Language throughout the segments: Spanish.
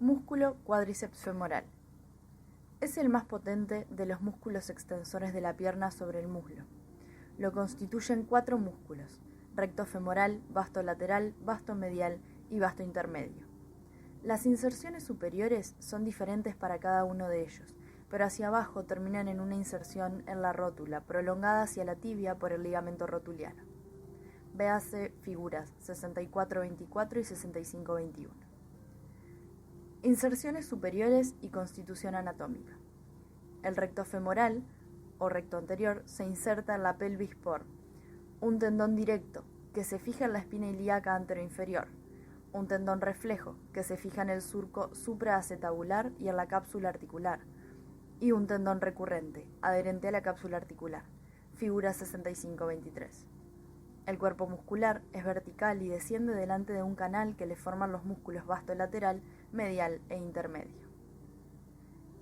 Músculo cuádriceps femoral. Es el más potente de los músculos extensores de la pierna sobre el muslo. Lo constituyen 4 músculos: recto femoral, vasto lateral, vasto medial y vasto intermedio. Las inserciones superiores son diferentes para cada uno de ellos, pero hacia abajo terminan en una inserción en la rótula, prolongada hacia la tibia por el ligamento rotuliano. Véase figuras 64-24 y 65-21. Inserciones superiores y constitución anatómica. El recto femoral, o recto anterior, se inserta en la pelvis por un tendón directo, que se fija en la espina ilíaca anteroinferior, un tendón reflejo, que se fija en el surco supraacetabular y en la cápsula articular, y un tendón recurrente, adherente a la cápsula articular, figura 65-23. El cuerpo muscular es vertical y desciende delante de un canal que le forman los músculos vasto lateral, medial e intermedio.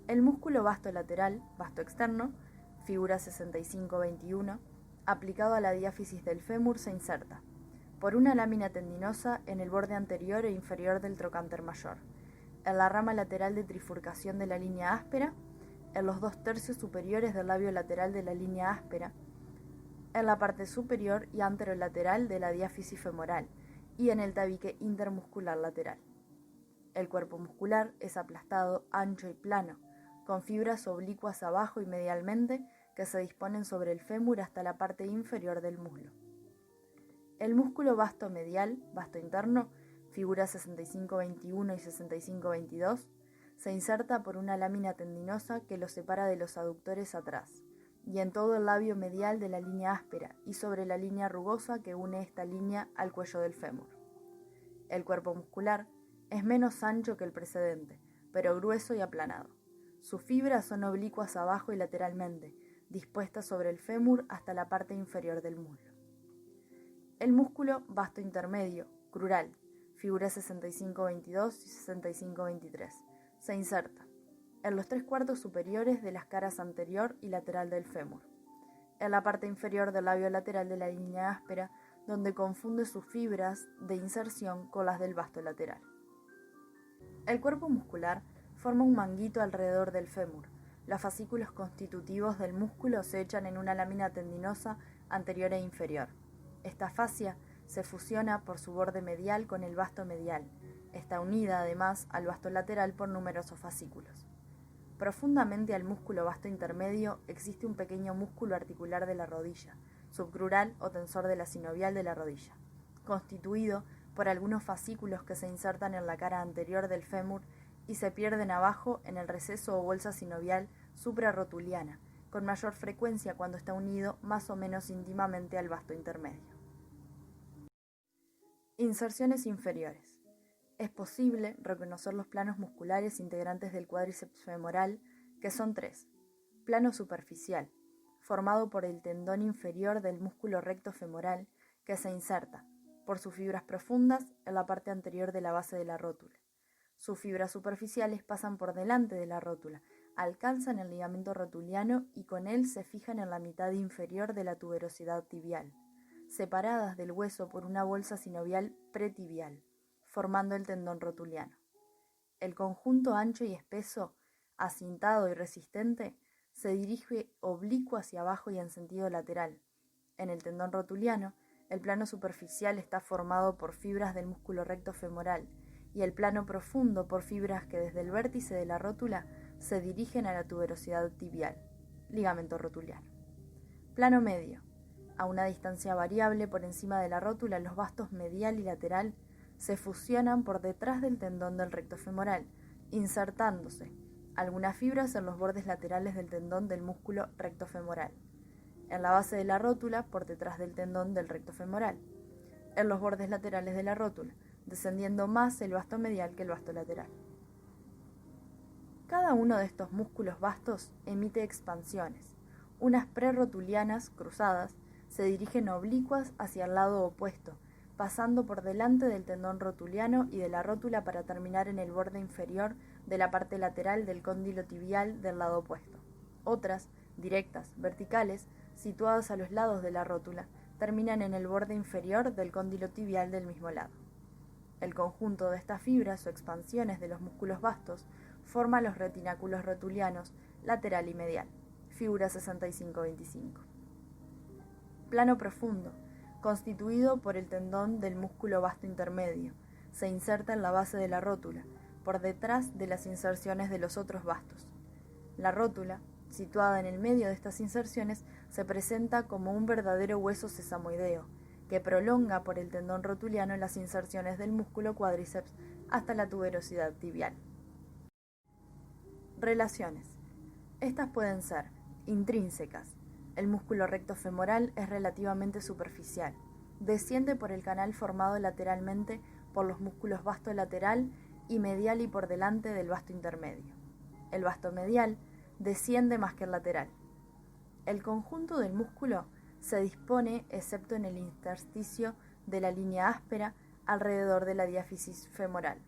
El músculo vasto lateral, vasto externo, figura 65-21, aplicado a la diáfisis del fémur, se inserta por una lámina tendinosa en el borde anterior e inferior del trocánter mayor, en la rama lateral de trifurcación de la línea áspera, en los 2/3 superiores del labio lateral de la línea áspera, en la parte superior y anterolateral de la diáfisis femoral y en el tabique intermuscular lateral. El cuerpo muscular es aplastado, ancho y plano, con fibras oblicuas abajo y medialmente que se disponen sobre el fémur hasta la parte inferior del muslo. El músculo vasto medial, vasto interno, figura 65-21 y 65-22, se inserta por una lámina tendinosa que lo separa de los aductores atrás, y en todo el labio medial de la línea áspera y sobre la línea rugosa que une esta línea al cuello del fémur. El cuerpo muscular es menos ancho que el precedente, pero grueso y aplanado. Sus fibras son oblicuas abajo y lateralmente, dispuestas sobre el fémur hasta la parte inferior del muslo. El músculo vasto intermedio, crural, figura 65-22 y 65-23, se inserta en los 3/4 superiores de las caras anterior y lateral del fémur, en la parte inferior del labio lateral de la línea áspera, donde confunde sus fibras de inserción con las del vasto lateral. El cuerpo muscular forma un manguito alrededor del fémur. Los fascículos constitutivos del músculo se echan en una lámina tendinosa anterior e inferior. Esta fascia se fusiona por su borde medial con el vasto medial. Está unida, además, al vasto lateral por numerosos fascículos. Profundamente al músculo vasto intermedio existe un pequeño músculo articular de la rodilla, subcrural o tensor de la sinovial de la rodilla, constituido por algunos fascículos que se insertan en la cara anterior del fémur y se pierden abajo en el receso o bolsa sinovial suprarrotuliana, con mayor frecuencia cuando está unido más o menos íntimamente al vasto intermedio. Inserciones inferiores. Es posible reconocer los planos musculares integrantes del cuádriceps femoral, que son 3. Plano superficial, formado por el tendón inferior del músculo recto femoral, que se inserta, por sus fibras profundas, en la parte anterior de la base de la rótula. Sus fibras superficiales pasan por delante de la rótula, alcanzan el ligamento rotuliano y con él se fijan en la mitad inferior de la tuberosidad tibial, separadas del hueso por una bolsa sinovial pretibial, formando el tendón rotuliano. El conjunto ancho y espeso, acintado y resistente, se dirige oblicuo hacia abajo y en sentido lateral. En el tendón rotuliano, el plano superficial está formado por fibras del músculo recto femoral y el plano profundo por fibras que desde el vértice de la rótula se dirigen a la tuberosidad tibial, ligamento rotuliano. Plano medio. A una distancia variable por encima de la rótula, los vastos medial y lateral se fusionan por detrás del tendón del recto femoral, insertándose algunas fibras en los bordes laterales del tendón del músculo recto femoral, en la base de la rótula por detrás del tendón del recto femoral, en los bordes laterales de la rótula, descendiendo más el vasto medial que el vasto lateral. Cada uno de estos músculos vastos emite expansiones. Unas prerrotulianas cruzadas se dirigen oblicuas hacia el lado opuesto, pasando por delante del tendón rotuliano y de la rótula para terminar en el borde inferior de la parte lateral del cóndilo tibial del lado opuesto. Otras, directas, verticales, situadas a los lados de la rótula, terminan en el borde inferior del cóndilo tibial del mismo lado. El conjunto de estas fibras o expansiones de los músculos vastos forma los retináculos rotulianos lateral y medial. Figura 65-25. Plano profundo, constituido por el tendón del músculo vasto intermedio. Se inserta en la base de la rótula, por detrás de las inserciones de los otros vastos. La rótula, situada en el medio de estas inserciones, se presenta como un verdadero hueso sesamoideo, que prolonga por el tendón rotuliano las inserciones del músculo cuádriceps hasta la tuberosidad tibial. Relaciones. Estas pueden ser intrínsecas. El músculo recto femoral es relativamente superficial. Desciende por el canal formado lateralmente por los músculos vasto lateral y medial y por delante del vasto intermedio. El vasto medial desciende más que el lateral. El conjunto del músculo se dispone, excepto en el intersticio de la línea áspera, alrededor de la diáfisis femoral,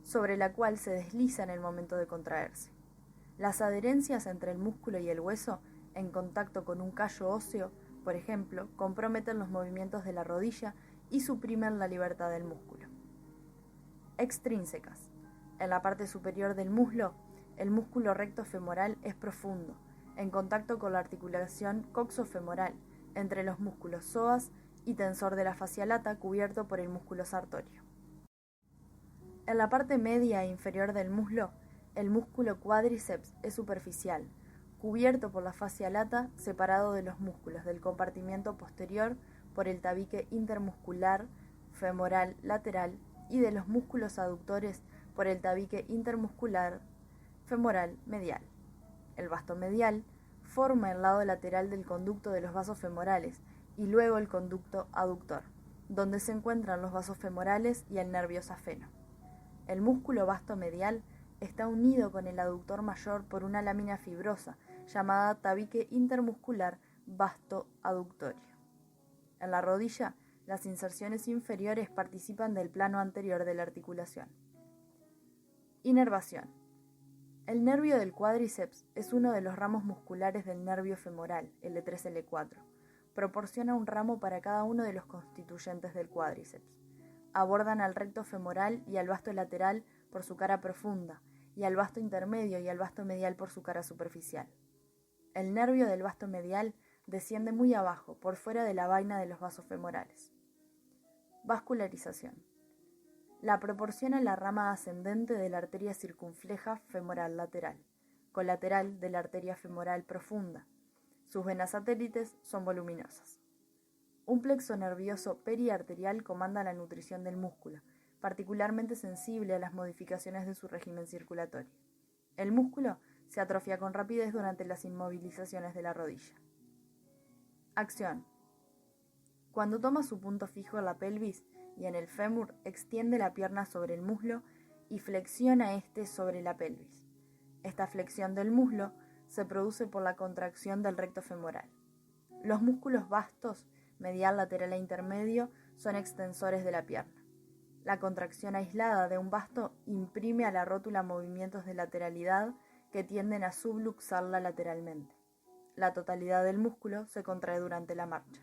sobre la cual se desliza en el momento de contraerse. Las adherencias entre el músculo y el hueso, en contacto con un callo óseo, por ejemplo, comprometen los movimientos de la rodilla y suprimen la libertad del músculo. Extrínsecas. En la parte superior del muslo, el músculo recto femoral es profundo, en contacto con la articulación coxofemoral, entre los músculos psoas y tensor de la fascia lata cubierto por el músculo sartorio. En la parte media e inferior del muslo, el músculo cuádriceps es superficial, cubierto por la fascia lata, separado de los músculos del compartimiento posterior por el tabique intermuscular femoral lateral y de los músculos aductores por el tabique intermuscular femoral medial. El vasto medial forma el lado lateral del conducto de los vasos femorales y luego el conducto aductor, donde se encuentran los vasos femorales y el nervio safeno. El músculo vasto medial está unido con el aductor mayor por una lámina fibrosa llamada tabique intermuscular vasto aductorio. En la rodilla, las inserciones inferiores participan del plano anterior de la articulación. Inervación. El nervio del cuádriceps es uno de los ramos musculares del nervio femoral, L3-L4. Proporciona un ramo para cada uno de los constituyentes del cuádriceps. Abordan al recto femoral y al vasto lateral por su cara profunda, y al vasto intermedio y al vasto medial por su cara superficial. El nervio del vasto medial desciende muy abajo, por fuera de la vaina de los vasos femorales. Vascularización. La proporciona la rama ascendente de la arteria circunfleja femoral lateral, colateral de la arteria femoral profunda. Sus venas satélites son voluminosas. Un plexo nervioso periarterial comanda la nutrición del músculo, particularmente sensible a las modificaciones de su régimen circulatorio. El músculo se atrofia con rapidez durante las inmovilizaciones de la rodilla. Acción. Cuando toma su punto fijo en la pelvis y en el fémur, extiende la pierna sobre el muslo y flexiona este sobre la pelvis. Esta flexión del muslo se produce por la contracción del recto femoral. Los músculos vastos, medial, lateral e intermedio, son extensores de la pierna. La contracción aislada de un vasto imprime a la rótula movimientos de lateralidad que tienden a subluxarla lateralmente. La totalidad del músculo se contrae durante la marcha.